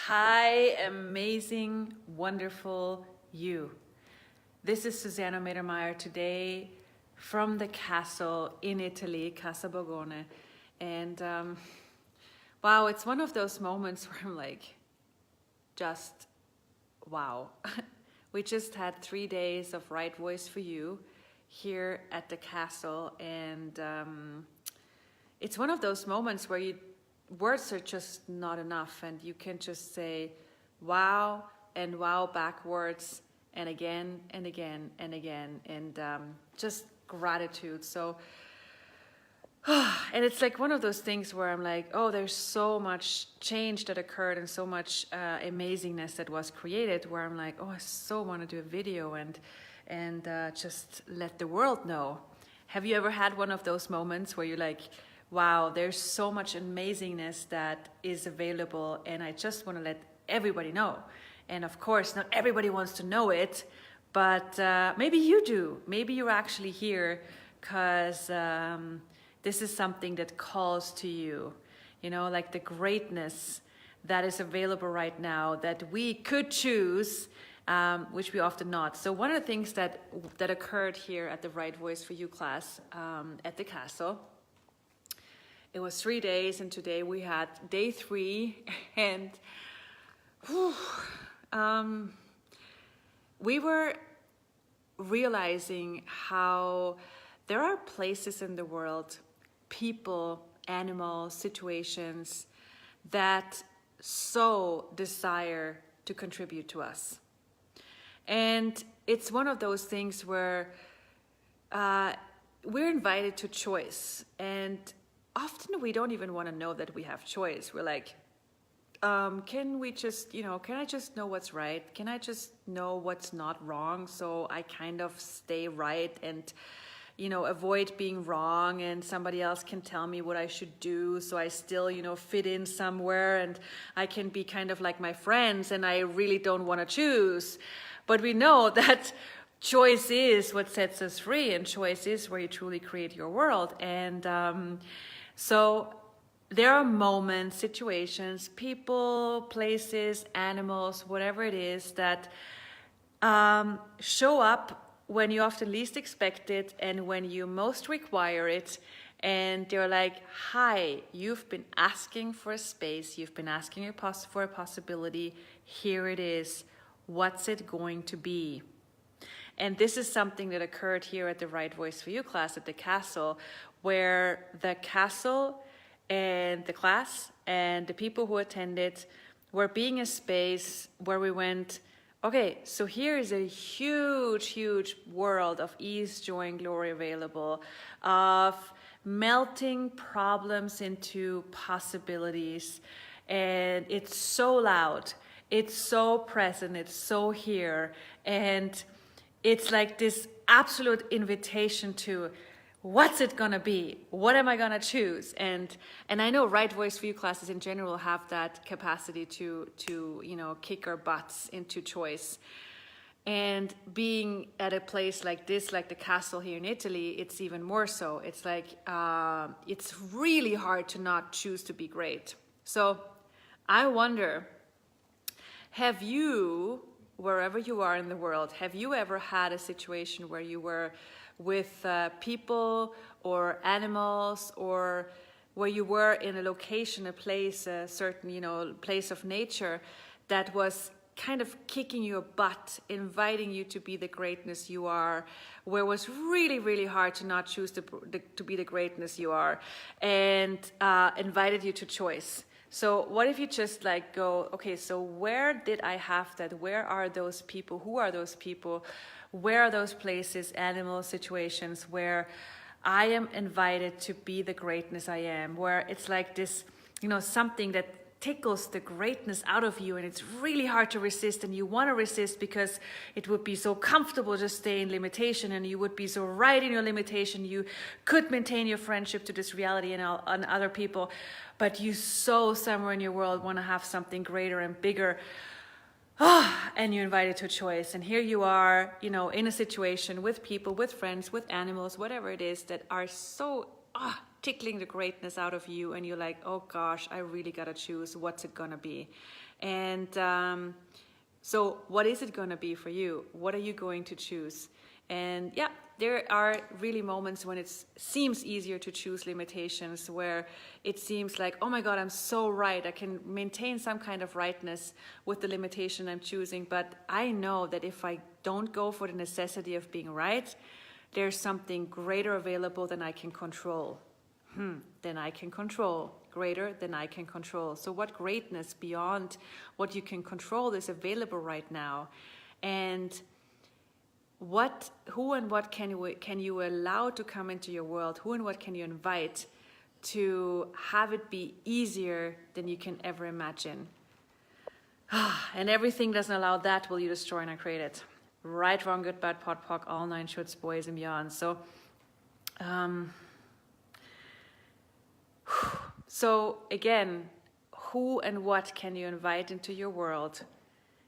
Hi, amazing, wonderful you. This is Susanna Mittermaier today from the castle in Italy, Casa Borgone. And wow, it's one of those moments where I'm like, just wow. We just had 3 days of Right Voice for You here at the castle. And it's one of those moments where words are just not enough, and you can just say wow and wow backwards and again and again and again, and just gratitude. So and it's like one of those things where I'm like, oh, there's so much change that occurred and so much amazingness that was created, where I'm like, oh, I so want to do a video and just let the world know. Have you ever had one of those moments where you're like, wow, there's so much amazingness that is available, and I just want to let everybody know. And of course, not everybody wants to know it, but maybe you do. Maybe you're actually here because this is something that calls to you. You know, like the greatness that is available right now that we could choose, which we often not. So one of the things that occurred here at the Right Voice for You class at the castle, it was 3 days, and today we had day 3, and we were realizing how there are places in the world, people, animals, situations that so desire to contribute to us. And it's one of those things where we're invited to choice, and often we don't even want to know that we have choice. We're like, can I just know what's right? Can I just know what's not wrong, so I kind of stay right and, avoid being wrong, and somebody else can tell me what I should do, so I still, fit in somewhere, and I can be kind of like my friends, and I really don't want to choose. But we know that choice is what sets us free, and choice is where you truly create your world. And so there are moments, situations, people, places, animals, whatever it is that show up when you often least expect it and when you most require it. And they're like, hi, you've been asking for a space, you've been asking for a possibility, here it is, what's it going to be? And this is something that occurred here at the Right Voice for You class at the castle, where the castle and the class and the people who attended were being a space where we went, okay, so here is a huge, huge world of ease, joy, and glory available, of melting problems into possibilities. And it's so loud, it's so present, it's so here. And it's like this absolute invitation to, what's it gonna be? What am I gonna choose? And I know Right Voice for You classes in general have that capacity to kick our butts into choice. And being at a place like this, like the castle here in Italy, it's even more so. It's like, it's really hard to not choose to be great. So I wonder, have you, wherever you are in the world, have you ever had a situation where you were with people or animals, or where you were in a location, a place, a certain, place of nature that was kind of kicking your butt, inviting you to be the greatness you are, where it was really, really hard to not choose to be the greatness you are, and invited you to choice? So what if you just like go, okay, so where did I have that? Where are those people? Who are those people? Where are those places, animals, situations where I am invited to be the greatness I am? Where it's like this, something that tickles the greatness out of you, and it's really hard to resist, and you want to resist because it would be so comfortable just stay in limitation, and you would be so right in your limitation. You could maintain your friendship to this reality and other people, but you so somewhere in your world want to have something greater and bigger. And you're invited to a choice, and here you are, in a situation with people, with friends, with animals, whatever it is, that are so tickling the greatness out of you, and you're like, oh gosh, I really gotta choose. What's it gonna be? And so what is it gonna be for you? What are you going to choose? And yeah, there are really moments when it seems easier to choose limitations, where it seems like, oh my God, I'm so right. I can maintain some kind of rightness with the limitation I'm choosing. But I know that if I don't go for the necessity of being right, there's something greater available than I can control. Than I can control. Greater than I can control. So what greatness beyond what you can control is available right now? And who and what can you allow to come into your world? Who and what can you invite to have it be easier than you can ever imagine? And everything doesn't allow that will you destroy and create it. Right, wrong, good, bad, pot, pock, all nine shorts, boys and beyond. So again, who and what can you invite into your world?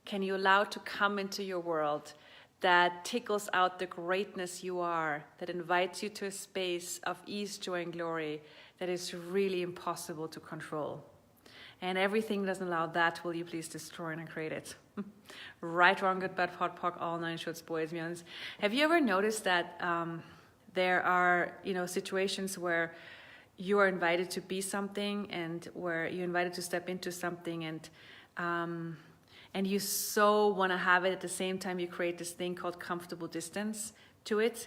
Can you allow to come into your world that tickles out the greatness you are, that invites you to a space of ease, joy, and glory that is really impossible to control? And everything doesn't allow that, will you please destroy and create it? Right, wrong, good, bad, pot, pock, all nine shorts, boys, beyond. Have you ever noticed that there are, situations where you are invited to be something, and where you're invited to step into something, and you so want to have it, at the same time you create this thing called comfortable distance to it?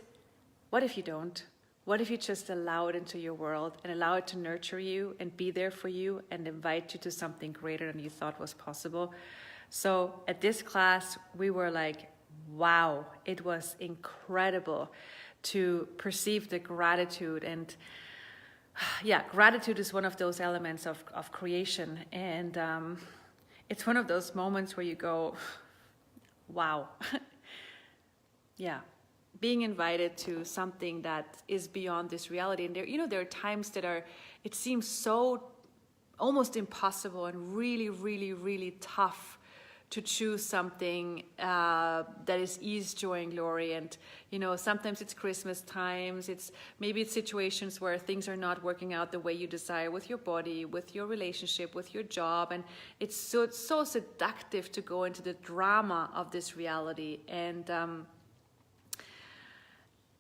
What if you don't? What if you just allow it into your world and allow it to nurture you and be there for you and invite you to something greater than you thought was possible? So at this class, we were like, wow, it was incredible to perceive the gratitude. And yeah, gratitude is one of those elements of creation. And it's one of those moments where you go, wow. Yeah, being invited to something that is beyond this reality. And there are times that it seems so almost impossible and really, really, really tough to choose something that is ease, joy, and glory. And sometimes it's Christmas times, maybe it's situations where things are not working out the way you desire with your body, with your relationship, with your job, and it's so seductive to go into the drama of this reality. And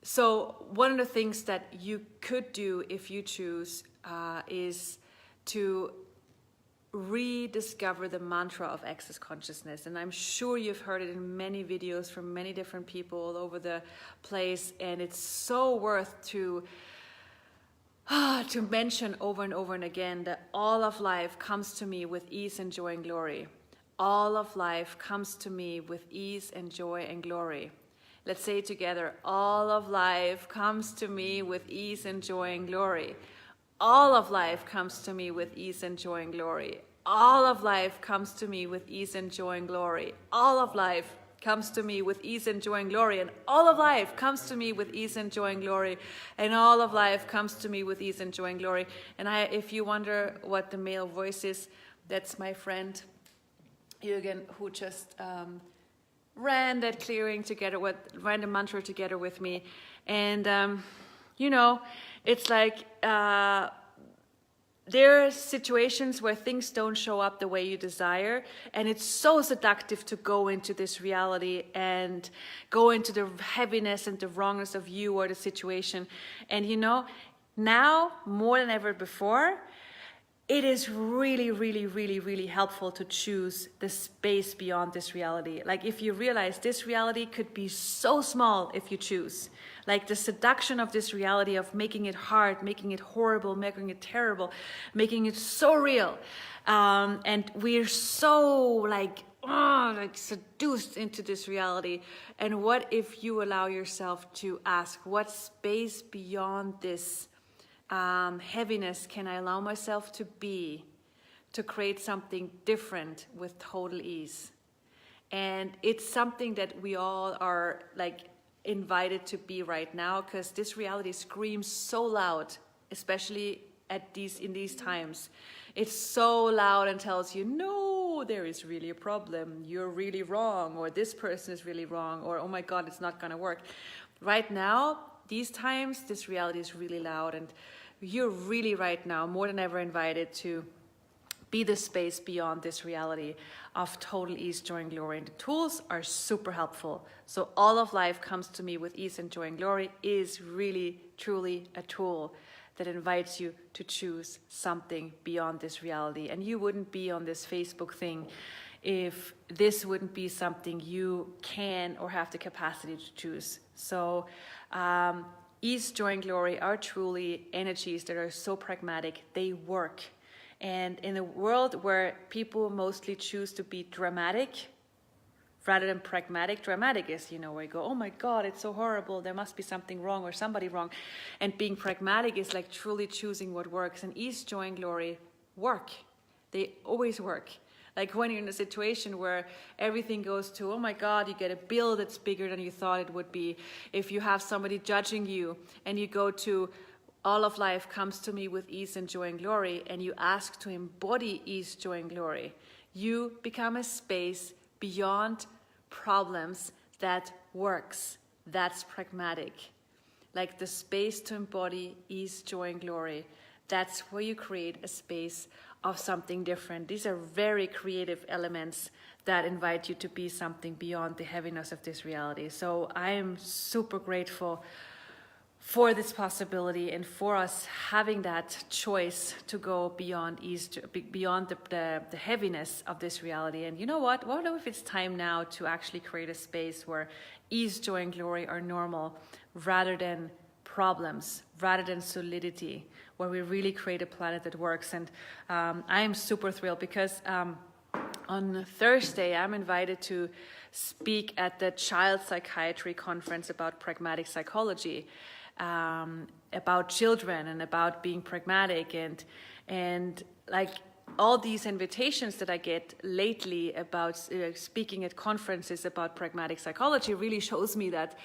so one of the things that you could do if you choose is to rediscover the mantra of access consciousness. And I'm sure you've heard it in many videos from many different people all over the place, and it's so worth to mention over and over and again that all of life comes to me with ease and joy and glory. All of life comes to me with ease and joy and glory. Let's say it together. All of life comes to me with ease and joy and glory. All of life comes to me with ease and joy and glory. All of life comes to me with ease and joy and glory. All of life comes to me with ease and joy and glory. And all of life comes to me with ease and joy and glory. And all of life comes to me with ease and joy and glory. And if you wonder what the male voice is, that's my friend Jürgen, who just ran that clearing together ran the mantra together with me. And it's like there are situations where things don't show up the way you desire, and it's so seductive to go into this reality and go into the heaviness and the wrongness of you or the situation. And now more than ever before, it is really, really, really, really helpful to choose the space beyond this reality. Like, if you realize this reality could be so small if you choose. Like the seduction of this reality of making it hard, making it horrible, making it terrible, making it so real. And we're so seduced into this reality. And what if you allow yourself to ask, what space beyond this heaviness can I allow myself to be, to create something different with total ease? And it's something that we all are invited to be right now, because this reality screams so loud, especially in these times. It's so loud and tells you, no, there is really a problem, you're really wrong, or this person is really wrong, or oh my God, it's not gonna work. Right now, these times, this reality is really loud, and you're really right now more than ever invited to be the space beyond this reality of total ease, joy, and glory. And the tools are super helpful. So all of life comes to me with ease and joy and glory is really, truly a tool that invites you to choose something beyond this reality. And you wouldn't be on this Facebook thing if this wouldn't be something you can or have the capacity to choose. So ease, joy, and glory are truly energies that are so pragmatic. They work. And in a world where people mostly choose to be dramatic rather than pragmatic, dramatic is, where you go, oh my God, it's so horrible, there must be something wrong or somebody wrong. And being pragmatic is like truly choosing what works. And ease, joy, and glory work. They always work. Like when you're in a situation where everything goes to, oh my God, you get a bill that's bigger than you thought it would be. If you have somebody judging you and you go to, all of life comes to me with ease and joy and glory, and you ask to embody ease, joy, and glory, you become a space beyond problems that works. That's pragmatic. Like the space to embody ease, joy, and glory. That's where you create a space of something different. These are very creative elements that invite you to be something beyond the heaviness of this reality. So I am super grateful for this possibility and for us having that choice to go beyond ease, beyond the heaviness of this reality. And you know what? What if it's time now to actually create a space where ease, joy, and glory are normal rather than problems, rather than solidity, where we really create a planet that works. And I am super thrilled because on Thursday I'm invited to speak at the Child Psychiatry Conference about pragmatic psychology. About children and about being pragmatic and like all these invitations that I get lately about speaking at conferences about pragmatic psychology really shows me that,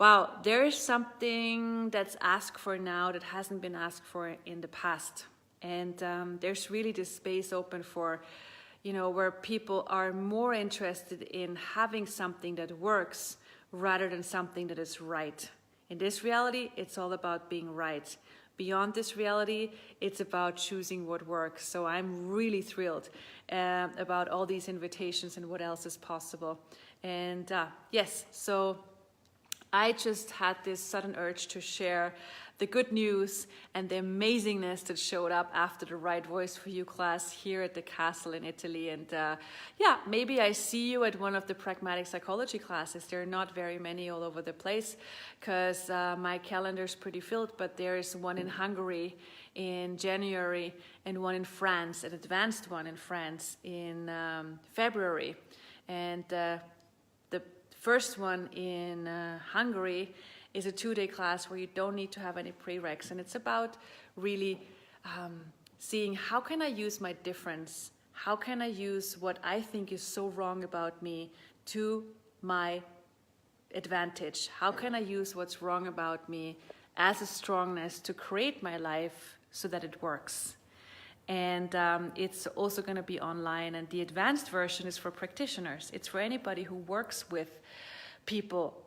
wow, there is something that's asked for now that hasn't been asked for in the past. And there's really this space open for, where people are more interested in having something that works rather than something that is right. In this reality, it's all about being right. Beyond this reality, it's about choosing what works. So I'm really thrilled about all these invitations and what else is possible. And yes, so I just had this sudden urge to share the good news and the amazingness that showed up after the Right Voice for You class here at the castle in Italy. And maybe I see you at one of the pragmatic psychology classes. There are not very many all over the place because my calendar is pretty filled, but there is one in Hungary in January and one in France, an advanced one in France in February. And the first one in Hungary is a 2-day class where you don't need to have any prereqs. And it's about really seeing how can I use my difference? How can I use what I think is so wrong about me to my advantage? How can I use what's wrong about me as a strongness to create my life so that it works? And it's also going to be online. And the advanced version is for practitioners. It's for anybody who works with people,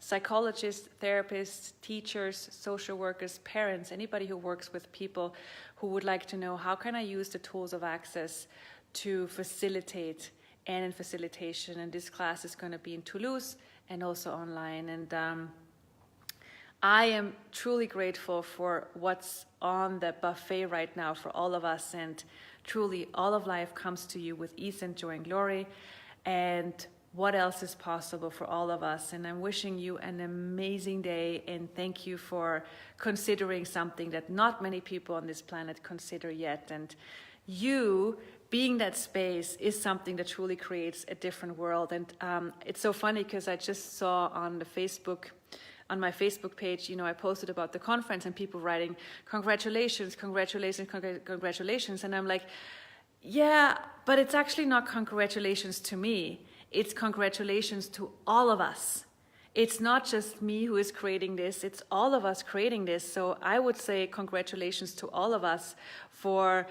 psychologists, therapists, teachers, social workers, parents, anybody who works with people who would like to know how can I use the tools of access to facilitate and in facilitation. And this class is going to be in Toulouse and also online. And I am truly grateful for what's on the buffet right now for all of us. And truly all of life comes to you with ease and joy and glory. And what else is possible for all of us? And I'm wishing you an amazing day, and thank you for considering something that not many people on this planet consider yet. And you being that space is something that truly creates a different world. And it's so funny because I just saw on my Facebook page, I posted about the conference and people writing, congratulations, congratulations, congratulations. And I'm like, yeah, but it's actually not congratulations to me. It's congratulations to all of us. It's not just me who is creating this, it's all of us creating this. So I would say congratulations to all of us for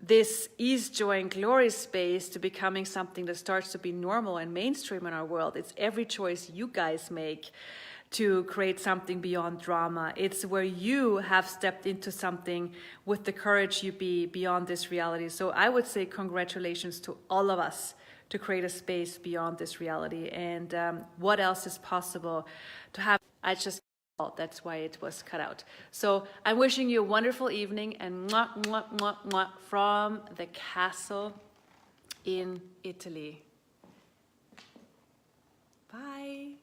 this ease, joy, and glory space to becoming something that starts to be normal and mainstream in our world. It's every choice you guys make to create something beyond drama. It's where you have stepped into something with the courage you be beyond this reality. So I would say congratulations to all of us to create a space beyond this reality. And what else is possible to have? That's why it was cut out. So I'm wishing you a wonderful evening, and mwah, mwah, mwah, mwah, from the castle in Italy. Bye.